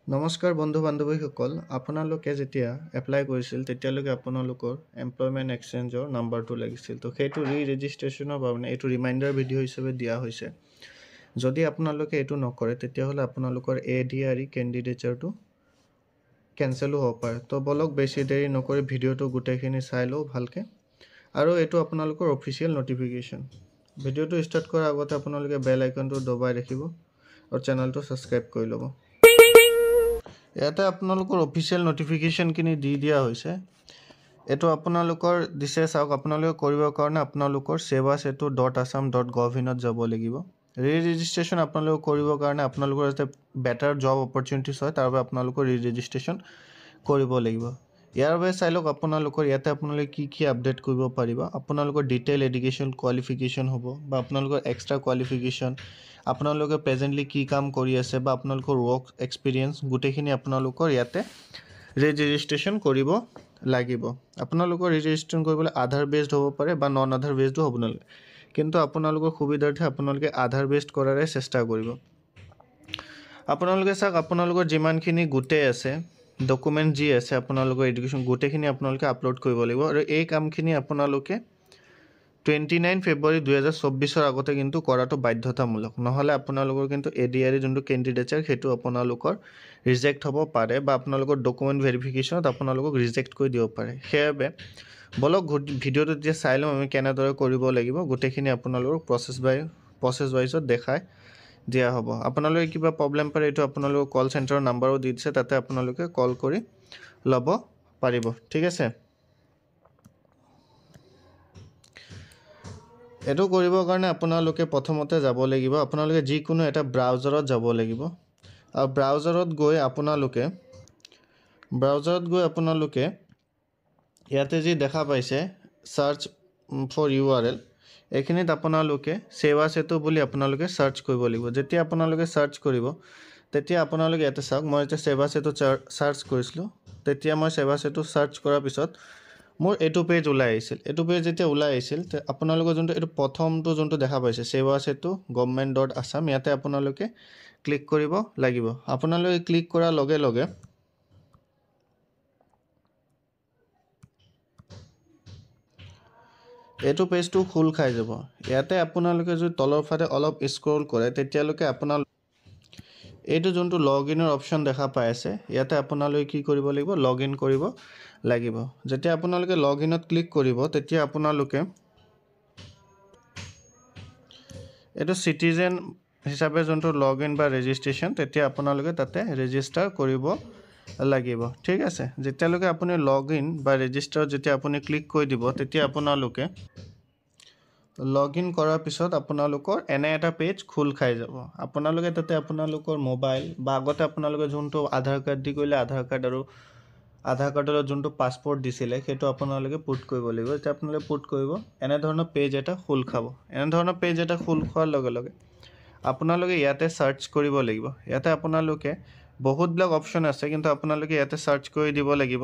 নমস্কাৰ বন্ধু বান্ধৱীসকল আপোনালোকে যেতিয়া এপ্লাই কৰিছিল তেতিয়ালৈকে আপোনালোকৰ এমপ্লয়মেণ্ট এক্সচেঞ্জৰ নাম্বাৰটো লাগিছিল তো সেইটো ৰেজিষ্ট্ৰেশ্যনৰ কাৰণে এইটো ৰিমাইণ্ডাৰ ভিডিঅ' হিচাপে দিয়া হৈছে যদি আপোনালোকে এইটো নকৰে তেতিয়াহ'লে আপোনালোকৰ ADRE কেণ্ডিডেটচাৰটো কেনচেলো হ'ব পাৰে তো বলক বেছি দেৰি নকৰি ভিডিঅ'টো গোটেইখিনি চাই লওঁ ভালকৈ আৰু এইটো আপোনালোকৰ অফিচিয়েল নটিফিকেশ্যন ভিডিঅ'টো ষ্টাৰ্ট কৰাৰ আগতে আপোনালোকে বেল আইকনটো দবাই ৰাখিব আৰু চেনেলটো ছাবস্ক্ৰাইব কৰি ল'ব ইয়াতে আপোনালোকৰ অফিচিয়েল নটিফিকেশ্যনখিনি দি দিয়া হৈছে এটো আপোনালোকৰ দিছে চাওক আপোনালোকে কৰিবৰ কাৰণে আপোনালোকৰ sevasetu.assam.gov.in ত যাব লাগিব ৰেজিষ্ট্ৰেশ্যন আপোনালোকে কৰিবৰ কাৰণে আপোনালোকৰ এটা বেটাৰ জব অপৰচুনিটিজ হয় তাৰ বাবে আপোনালোকৰ ৰেজিষ্ট্ৰেশ্যন কৰিব লাগিব ইয়াৰ বাবে চাই লওক আপোনালোকৰ ইয়াতে আপোনালোকে কি আপডেট কৰিব পাৰিব আপোনালোকৰ ডিটেইল এডুকেশ্যন কোৱালিফিকেশ্যন হ'ব বা আপোনালোকৰ এক্সট্ৰা কোৱালিফিকেশ্যন আপোনালোকে প্ৰেজেন্টলি কি কাম কৰি আছে বা আপোনালোকৰ ওয়াৰ্ক এক্সপেৰিয়েন্স গুটেখিনি আপোনালোকৰ ইয়াতে ৰেজিষ্ট্ৰেশ্যন কৰিব লাগিব আপোনালোকৰ ৰেজিষ্ট্ৰেশ্যন কৰিবলৈ আধাৰ বেসড হ'ব পাৰে বা নন আধাৰ বেসড হ'ব নালাগে কিন্তু আপোনালোকৰ সুবিধাৰ্থে আপোনালোকে আধাৰ বেসড কৰাৰে চেষ্টা কৰিব আপোনালোকে চাওক আপোনালোকৰ যিমানখিনি গুটে আছে ডকুমেন্ট যি আছে আপোনালোকৰ এডুকেশ্যন গুটেখিনি আপোনালোকে আপলোড কৰিব লাগিব আৰু এই কামখিনি আপোনালোকে 29 ফেব্ৰুৱাৰী 2024 ৰ আগতে কিন্তু কৰাটো বাধ্যতামূলক নহলে আপোনালোকৰ কিন্তু ADRE যোনটো কেণ্ডিডেটচাৰ হেতু আপোনালোকৰ ৰিজেক্ট হ'ব পাৰে বা আপোনালোকৰ ডকুমেন্ট ভেৰিফিকেশ্যনত আপোনালোকক ৰিজেক্ট কৰি দিব পাৰে হেয়াবে বলক ভিডিঅটো যে চাই লম আমি কেনেদৰে কৰিব লাগিব গুটেখিনি আপোনালোকৰ প্ৰসেস ওয়াইজত দেখাই দিয়া হ'ব আপোনালোকে কিবা প্ৰবলেম পাৰে এটো আপোনালোকৰ কল চেণ্টাৰৰ নাম্বাৰো দি দিছে তাতে আপোনালোকে কল কৰি লব পাৰিব ঠিক আছে এটো কৰিবৰ কাৰণে আপোনালোকে প্ৰথমতে যাব লাগিব আপোনালোকে যিকোনো এটা ব্ৰাউজাৰত যাব লাগিব আৰু ব্ৰাউজাৰত গৈ আপোনালোকে ইয়াতে যি দেখা পাইছে সাৰ্চ ফৰ URL এখিনিত আপোনালোকে sevasetu বুলি আপোনালোকে সাৰ্চ কৰিব লাগিব যেতিয়া আপোনালোকে সাৰ্চ কৰিব তেতিয়া আপোনালোকে ইয়াতে চাওক মই যে sevasetu সাৰ্চ কৰিছিলো তেতিয়া মই sevasetu সাৰ্চ কৰাৰ পিছত মোৰ এটো পেজ ওলাই আহিছিল এটো পেজ যেতিয়া ওলাই আহিছিল তে আপোনালোকৰ যোনটো এটো প্ৰথমটো যোনটো দেখা পাইছে sevasetu.government.assam ইয়াতে আপোনালোকে ক্লিক কৰিব লাগিব আপোনালোকে ক্লিক কৰাৰ লগে লগে এটো পেজটো খুল খাই যাব ইয়াতে আপোনালোকে যদি তলৰ ফালে অলপ স্ক্ৰল কৰে তেতিয়ালৈকে আপোনালোকে এইটো যোনটো লগইনৰ অপচন দেখা পাই আছে ইয়াতে আপোনালোকে কি কৰিব লাগিব লগইন কৰিব লাগিব যেতিয়া আপোনালোকে লগইনত ক্লিক কৰিব তেতিয়া আপোনালোকে এটো সিটিজেন হিচাপে যোনটো লগইন বা ৰেজিষ্ট্ৰেশ্যন তেতিয়া আপোনালোকে তাতে ৰেজিষ্টাৰ কৰিব লাগিব ঠিক আছে যেতিয়ালৈকে আপুনি লগইন বা ৰেজিষ্টাৰ যেতিয়া আপুনি ক্লিক কৰি দিব তেতিয়া আপোনালোকে লগইন কৰাৰ পিছত আপোনালোকৰ এনে এটা পেজ খুল খাই যাব আপোনালোকে তাতে আপোনালোকৰ মোবাইল বা আগতে আপোনালোকে যোনটো আধাৰ কাৰ্ড দি কৰিলে আধাৰ কাৰ্ড আৰু আধাৰ কাৰ্ডৰ যোনটো পাসপোৰ্ট দিছিলে হেতু আপোনালোকে পুট কৰিব লাগিব যেতিয়া আপোনালোকে পুট কৰিব এনে ধৰণৰ পেজ এটা খুল খাব এনে ধৰণৰ পেজ এটা খুল খোৱাৰ লগে লগে আপোনালোকে ইয়াতে সাৰ্চ কৰিব লাগিব ইয়াতে আপোনালোকে বহুত ব্লক অপচন আছে কিন্তু আপোনালোকে ইয়াতে সাৰ্চ কৰি দিব লাগিব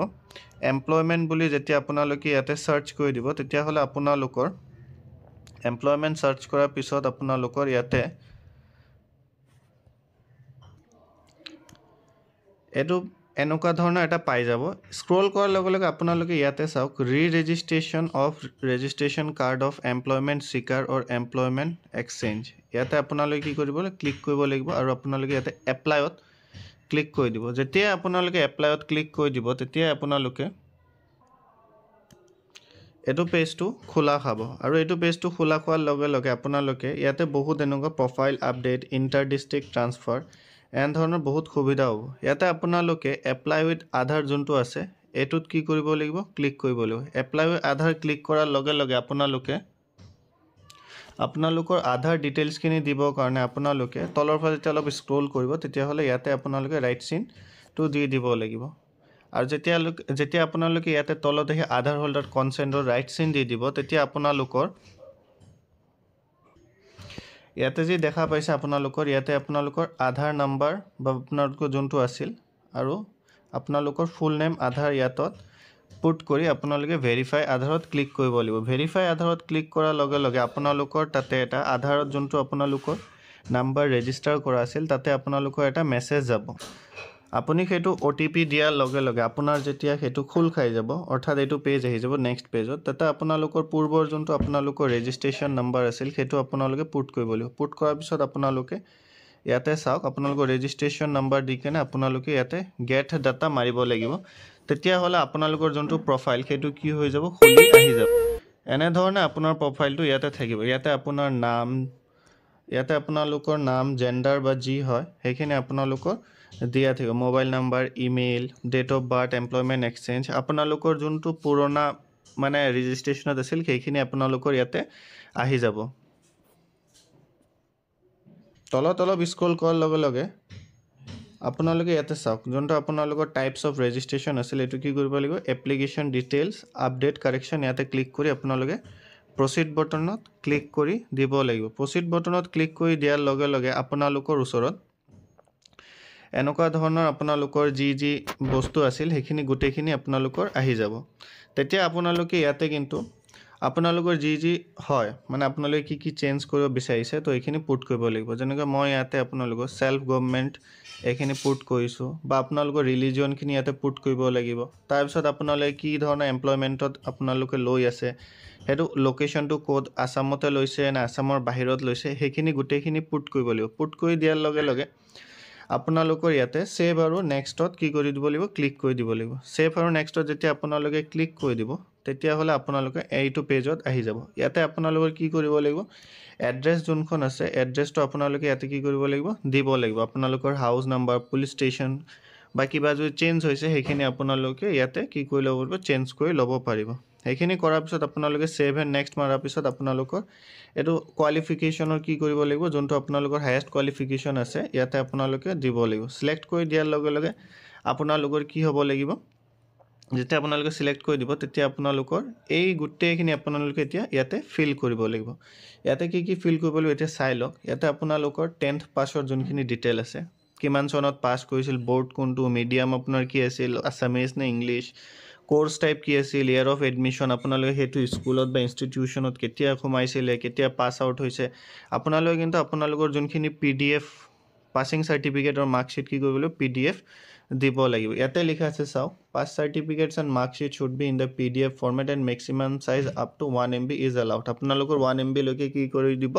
এমপ্লয়মেন্ট বুলি যেতিয়া আপোনালোকে ইয়াতে সাৰ্চ কৰি দিব তেতিয়া হলে আপোনালোকৰ এমপ্লয়মেন্ট সাৰ্চ কৰাৰ পিছত আপোনালোকৰ ইয়াতে এটো এনেকুৱা ধৰণৰ এটা পাই যাব স্ক্ৰল কৰাৰ লগে লগে আপোনালোকে ইয়াতে চাওক registration of registration card of employment seeker or employment exchange ইয়াতে আপোনালোকে কি কৰিব ক্লিক কৰিব লাগিব আৰু আপোনালোকে ইয়াতে এপ্লাইত ক্লিক কৰি দিব যেতিয়া আপোনালোকে এপ্লাইত ক্লিক কৰি দিব তেতিয়া আপোনালোকে এটো পেজটো খোলা খাব আৰু এটো পেজটো খোলা খোৱাৰ লগে লগে আপোনালোকে ইয়াতে বহুত এনেকুৱা profile update inter district transfer N ধৰণৰ বহুত সুবিধা হ'ব ইয়াতে আপোনালোকে এপ্লাই উইথ আধাৰ যোনটো আছে এটোত কি কৰিব লাগিব ক্লিক কৰিব লাগিব এপ্লাই উইথ আধাৰ ক্লিক কৰাৰ লগে লগে আপোনালোকৰ আধাৰ ডিটেইলছ খিনি দিবৰ কাৰণে আপোনালোকে তলৰ ফালে অলপ স্ক্ৰল কৰিব তেতিয়া হলে ইয়াতে আপোনালোকে ৰাইট চিন টু দি দিব লাগিব আৰু যেতিয়া আপোনালোকে ইয়াতে তলত দেখি আধাৰ হোল্ডাৰ কনসেন্টৰ ৰাইট চিন দি দিব তেতিয়া আপোনালোকৰ ইয়াতে যি দেখা পাইছে আপোনালোকৰ ইয়াতে আপোনালোকৰ আধাৰ নাম্বাৰ বা আপোনালোকৰ যোনটো আছিল আৰু আপোনালোকৰ ফুল নেম আধাৰ ইয়াতত পুট কৰি আপোনালোকে ভেৰিফাই আধাৰত ক্লিক কৰিব লাগিব ভেৰিফাই আধাৰত ক্লিক কৰাৰ লগে লগে আপোনালোকৰ তাতে এটা আধাৰত যোনটো আপোনালোকৰ নাম্বাৰ ৰেজিষ্টাৰ কৰা আছিল তাতে আপোনালোকৰ এটা মেছেজ যাব আপুনি সেইটো OTP দিয়াৰ লগে লগে আপোনাৰ যেতিয়া সেইটো খোল খাই যাব অৰ্থাৎ এইটো পেজ আহি যাব নেক্সট পেজত তাতে আপোনালোকৰ পূৰ্বৰ যোনটো আপোনালোকৰ ৰেজিষ্ট্ৰেশ্যন নাম্বাৰ আছিল সেইটো আপোনালোকে পুট কৰিব লাগিব পুট কৰাৰ পিছত আপোনালোকে ইয়াতে চাওক আপোনালোকৰ ৰেজিষ্ট্ৰেশ্যন নাম্বাৰ দি কেনে আপোনালোকে ইয়াতে গেট ডাটা মাৰিব লাগিব তেতিয়া হলে আপোনালোকৰ যোনটো প্ৰফাইল সেইটো কি হৈ যাব খুলি আহি যাব এনে ধৰণে আপোনাৰ প্ৰফাইলটো ইয়াতে থাকিব ইয়াতে আপোনাৰ নাম ইয়াতে আপোনালোকৰ নাম জেন্ডাৰ বা যি হয় সেইখিনি আপোনালোকৰ দিয়া থাকিব mobile number email date of birth employment exchange আপোনালোকৰ যোনটো পুৰণা মানে ৰেজিষ্ট্ৰেশ্যনত আছিল সেইখিনি আপোনালোকৰ ইয়াতে আহি যাব তলত স্ক্ৰল কৰাৰ লগে লগে আপোনালোকে ইয়াতে চাওক যোনটো আপোনালোকৰ টাইপছ অফ ৰেজিষ্ট্ৰেশ্যন আছিল এটো কি কৰিব লাগিব এপ্লিকেশ্যন ডিটেইলছ আপডেট কাৰেকশ্যন ইয়াতে ক্লিক কৰি আপোনালোকে প্ৰসিড বটনত ক্লিক কৰি দিব লাগিব প্ৰসিড বটনত ক্লিক কৰি দিয়াৰ লগে লগে আপোনালোকৰ ওচৰত এনেকুৱা ধৰণৰ আপোনালোকৰ যি বস্তু আছিল সেইখিনি গুটেখিনি আপোনালোকৰ আহি যাব তেতিয়া আপোনালোকে ইয়াতে কিন্তু আপোনালোকৰ যি হয় মানে আপোনালোকে কি চেঞ্জ কৰিব বিচাৰিছে তো এইখিনি পুট কৰিব লাগিব যেনেকৈ মই ইয়াতে আপোনালোকৰ সেলফ গভৰ্নমেন্ট এইখিনি পুট কৰিছো বা আপোনালোকৰ ৰিলিজিয়ন খিনি ইয়াতে পুট কৰিব লাগিব তাৰ পিছত আপোনালোকে কি ধৰণৰ এমপ্লয়মেন্টত আপোনালোকে লৈ আছে হেতু লোকেশনটো কোড আসামতে লৈছে না আসামৰ বাহিৰত লৈছে সেইখিনি গুটেখিনি পুট কৰিব লাগিব পুট কৰি দিয়াৰ লগে লগে আপোনালোকৰ ইয়াতে সেভ আৰু নেক্সটত কি কৰি দিব লাগিব ক্লিক কৰি দিব লাগিব সেভ আৰু নেক্সটত যেতিয়া আপোনালোকে ক্লিক কৰি দিব তেতিয়া হলে আপোনালোকে এইটো পেজত আহি যাব ইয়াতে আপোনালোকৰ কি কৰিব লাগিব এড্ৰেছ যোনখন আছে এড্ৰেছটো আপোনালোকে ইয়াতে কি কৰিব লাগিব দিব লাগিব আপোনালোকৰ হাউস নাম্বাৰ পুলিশ ষ্টেচন বা কিবা যদি চেঞ্জ হৈছে সেইখিনি আপোনালোকে ইয়াতে কি কৰি ল'ব পাৰিব চেঞ্জ কৰি ল'ব পাৰিব সেইখিনি কৰাৰ পিছত আপোনালোকে সেভ এণ্ড নেক্সট মাৰাৰ পিছত আপোনালোকৰ এটো কোৱালিফিকেশনৰ কি কৰিব লাগিব যোনটো আপোনালোকৰ হাইয়েষ্ট কোৱালিফিকেশন আছে ইয়াতে আপোনালোকে দিব লাগিব সিলেক্ট কৰি দিয়াৰ লগে লগে আপোনালোকৰ কি হ'ব লাগিব যেতিয়া আপোনালোকে সিলেক্ট কৰি দিব তেতিয়া আপোনালোকৰ এই গুটেখিনি আপোনালোকে এতিয়া ইয়াতে ফিল কৰিব লাগিব ইয়াতে কি ফিল কৰিব লাগিব এতিয়া চাই লওক ইয়াতে আপোনালোকৰ 10th পাছৰ যোনখিনি ডিটেইল আছে কিমান চনত পাস কৰিছিল বোৰ্ড কোনটো মিডিয়াম আপোনাৰ কি আছিল আসামিজ নে ইংলিশ কোর্স টাইপ কি আছিল ইয়ার অফ এডমিশন আপোনালোকে হেতু স্কুলত বা ইনস্টিটিউশনত কেতিয়া খমাইছিলে কেতিয়া পাস আউট হৈছে আপোনালোকে কিন্তু আপোনালোকৰ যোনখিনি পিডিএফ পাসিং সাৰ্টিফিকেট আৰু মাৰ্কশিট কি কৰিব লাগিব পিডিএফ দিব লাগিব ইয়াতে লিখা আছে চাও pass certificates and marksheet should be in the PDF format and maximum size up to 1 MB is allowed আপোনালোকৰ 1 MB লৈকে কি কৰি দিব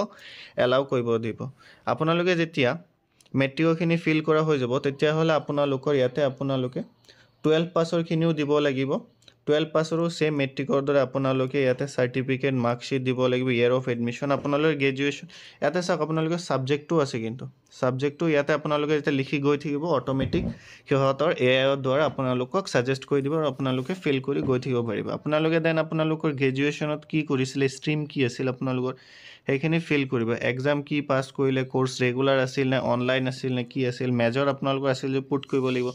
এলাউ কৰিব দিব আপোনালোকে যেতিয়া মেট্ৰিকখিনি ফিল কৰা হৈ যাব তেতিয়া হলে আপোনালোকৰ ইয়াতে আপোনালোকে 12 পাছৰ খিনিও দিব লাগিব 12 পাছৰো সেম মেট্ৰিকৰ দৰে আপোনালোকে ইয়াতে সাৰ্টিফিকেট মাৰ্কশিট দিব লাগিব ইয়াৰ অফ এডমিশন আপোনালোকৰ গ্ৰেজুৱেচন ইয়াতে চাওক আপোনালোকৰ সাবজেক্টটো আছে কিন্তু সাবজেক্টটো ইয়াতে আপোনালোকে যেতিয়া লিখি গৈ থাকিব অটোমেটিক কিহতৰ এআই ৰ দ্বাৰা আপোনালোকক সাজেষ্ট কৰি দিব আৰু আপোনালোকে ফিল কৰি গৈ থাকিব পাৰিব আপোনালোকে দেন আপোনালোকৰ গ্ৰেজুৱেচনত কি কৰিছিল ষ্ট্ৰীম কি আছিল আপোনালোকৰ সেইখিনি ফিল কৰিব এক্সাম কি পাস কৰিলে কোৰ্স ৰেগুলাৰ আছিল নে অনলাইন আছিল নে কি আছিল মেজৰ আপোনালোকৰ আছিল যে পুট কৰিব লাগিব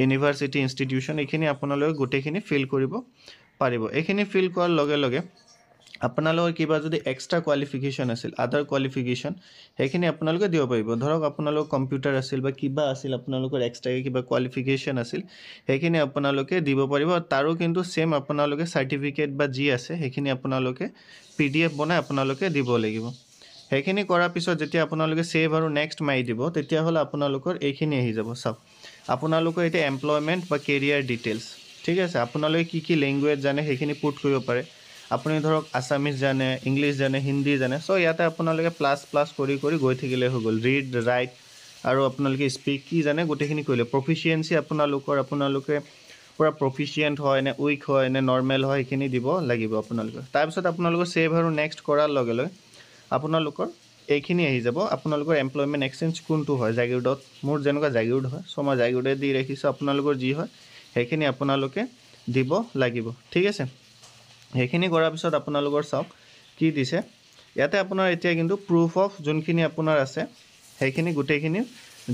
ইউনিভাৰ্সিটি ইনষ্টিটিউশন এইখিনি আপোনালোকে গুটেখিনি ফিল কৰিব পাৰিব এইখিনি ফিল কৰাৰ লগে লগে আপোনালোকৰ কিবা যদি এক্সট্ৰা কোৱালিফিকেশন আছিল আদাৰ কোৱালিফিকেশন সেইখিনি আপোনালোকে দিব পাৰিব ধৰক আপোনালোকৰ কম্পিউটাৰ আছিল বা কিবা আছিল আপোনালোকৰ এক্সট্ৰা কিবা কোৱালিফিকেশন আছিল সেইখিনি আপোনালোকে দিব পাৰিব তাৰো কিন্তু সেম আপোনালোকে সাৰ্টিফিকেট বা জি আছে সেইখিনি আপোনালোকে পিডিএফ বনাই আপোনালোকে দিব লাগিব সেইখিনি কৰাৰ পিছত যেতিয়া আপোনালোকে সেভ আৰু নেক্সট মাৰি দিব তেতিয়া হলে আপোনালোকৰ এইখিনি আহি যাব সব আপোনালোকৰ এটা এমপ্লয়মেন্ট বা কেৰিয়াৰ ডিটেইলছ ঠিক আছে আপোনালোকে কি ল্যাঙ্গুৱেজ জানে সেইখিনি পুট কৰিব পাৰে আপুনি ধৰক আসামিজ জানে ইংলিশ জানে হিন্দী জানে সো ইয়াতে আপোনালোকে প্লাস প্লাস কৰি গৈ থাকিলে হৈ গল ৰিড ৰাইট আৰু আপোনালোকে স্পীক কি জানে গুটেখিনি কৰিলে প্ৰফিচিয়েন্সি আপোনালোকে পুৰা প্ৰফিচিয়েন্ট হয় নে উইক হয় নে নৰমাল হয় এইখিনি দিব লাগিব আপোনালোকে তাৰ পিছত আপোনালোকৰ সেভ আৰু নেক্সট কৰাৰ লগে লগে আপোনালোকৰ এইখিনি আহি যাব আপোনালোকৰ এমপ্লয়মেন্ট এক্সচেঞ্জ কোনটো হয় জাগিৰোডত মোৰ যেনেকুৱা জাগিৰোড হয় সো মই জাগিৰোডে দি ৰাখিছো আপোনালোকৰ যি হয় সেইখিনি আপোনালোকে দিব লাগিব ঠিক আছে সেইখিনি কৰাৰ পিছত আপোনালোকৰ চাওক কি দিছে ইয়াতে আপোনাৰ এতিয়া কিন্তু প্ৰুফ অফ যোনখিনি আপোনাৰ আছে সেইখিনি গুটেখিনি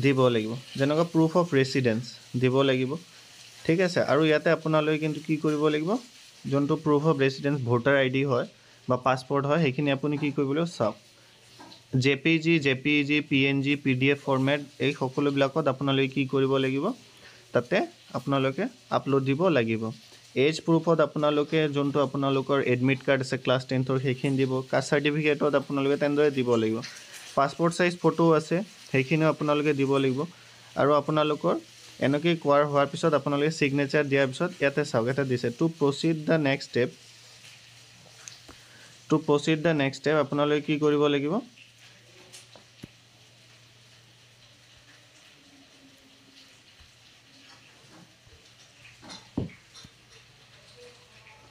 দিব লাগিব যেনেকুৱা প্ৰুফ অফ ৰেসিডেন্স দিব লাগিব ঠিক আছে আৰু ইয়াতে আপোনালোকে কিন্তু কি কৰিব লাগিব যোনটো প্ৰুফ অফ ৰেসিডেন্স ভোটাৰ আইডি হয় বা পাসপোৰ্ট হয় সেইখিনি আপুনি কি কৰিব লাগিব চাওক JPG PNG PDF ফৰম্যাট এই সকলো বিলাকত আপোনালোকে কি কৰিব লাগিব তাতে আপোনালোকে আপলোড দিব লাগিব এজ প্ৰুফত আপোনালোকে যোনটো আপোনালোকৰ এডমিট কাৰ্ড আছে ক্লাছ 10ৰ সেইখিনি দিব কাষ্ট সাৰ্টিফিকেটত আপোনালোকে তেনদৰে দিব লাগিব পাসপোৰ্ট সাইজ ফটো আছে সেইখিনি আপোনালোকে দিব লাগিব আৰু আপোনালোকৰ এনেকৈ কোৱাৰ হোৱাৰ পিছত আপোনালোকে সিগনেচাৰ দিয়াৰ পিছত ইয়াতে চাওক এটা দিছে to proceed the next step আপোনালোকে কি কৰিব লাগিব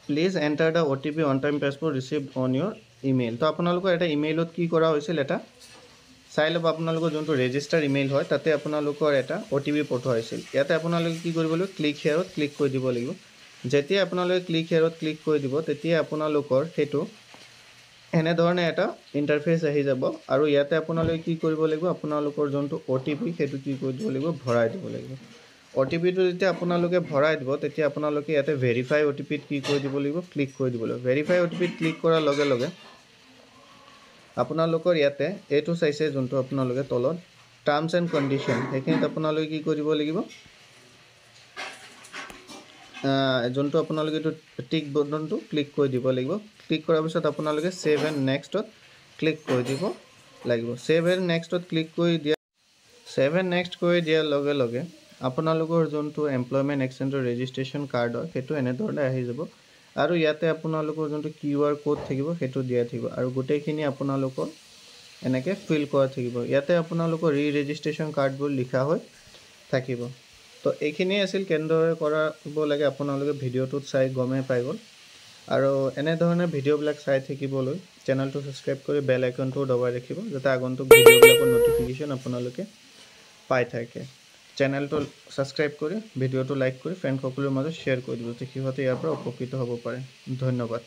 please enter the OTP one time password received on your email তো আপোনালোকৰ এটা ইমেইলত কি কৰা হৈছিল এটা চাই ল'ব আপোনালোকৰ যোনটো ৰেজিষ্টাৰ ইমেইল হয় তাতে আপোনালোকৰ এটা OTP পঠোৱা হৈছিল ইয়াতে আপোনালোকে কি কৰিব লাগিব ক্লিক হেয়াৰত ক্লিক কৰি দিব লাগিব যেতিয়া আপোনালোকে ক্লিক হেয়াৰত ক্লিক কৰি দিব তেতিয়া আপোনালোকৰ সেইটো এনেধৰণে এটা ইণ্টাৰফেচ আহি যাব আৰু ইয়াতে আপোনালোকে কি কৰিব লাগিব আপোনালোকৰ যোনটো OTP সেইটো কি কৰি দিব লাগিব ভৰাই দিব লাগিব OTP টো যেতিয়া আপোনালোকে ভৰাই দিব তেতিয়া আপোনালোকে ইয়াতে ভেৰিফাই OTP ত কি কৰি দিব লাগিব ক্লিক কৰি দিব লাগিব ভেৰিফাই OTP ত ক্লিক কৰাৰ লগে লগে আপোনালোকৰ ইয়াতে এটো চাইছে যোনটো আপোনালোকে তলত টাৰ্মছ এণ্ড কণ্ডিশ্যন সেইখিনিত আপোনালোকে কি কৰিব লাগিব যোনটো আপোনালোকে এইটো টিক বটনটো ক্লিক কৰি দিব লাগিব ক্লিক কৰাৰ পিছত আপোনালোকে সেভ এণ্ড নেক্সটত ক্লিক কৰি দিব লাগিব সেভ এণ্ড নেক্সটত ক্লিক কৰি দিয়াৰ লগে লগে আপোনালোকৰ যোনটো এমপ্লয়মেণ্ট এক্সচেঞ্জৰ ৰেজিষ্ট্ৰেচন কাৰ্ড হয় সেইটো এনেধৰণে আহি যাব আৰু ইয়াতে আপোনালোকৰ যোনটো QR কোড থাকিব সেইটো দিয়া থাকিব আৰু গোটেইখিনি আপোনালোকৰ এনেকে ফিল কৰা থাকিব ইয়াতে আপোনালোকৰ ৰেজিষ্ট্ৰেচন কাৰ্ডবোৰ লিখা হৈ থাকিব তো এইখিনি আছিল কেনেদৰে কৰাব লাগে আপোনালোকে ভিডিঅ'টোত চাই গমে পাই গ'ল আৰু এনে ধৰণৰ ভিডিঅ'বিলাক চাই থাকিবলৈ চেনেলটো সাবস্ক্ৰাইব কৰি বেল আইকনটো দবাই ৰাখিব যাতে আগন্তুক ভিডিঅ'বিলাকৰ নটিফিকেশ্যন আপোনালোকে পাই থাকে চেনেলটো সাবস্ক্ৰাইব কৰি ভিডিঅ'টো লাইক কৰি ফ্ৰেণ্ড সকলৰ মাজত শ্বেয়াৰ কৰি দিব তেতিয়া সিহঁতে ইয়াৰ পৰা উপকৃত হ'ব পাৰে ধন্যবাদ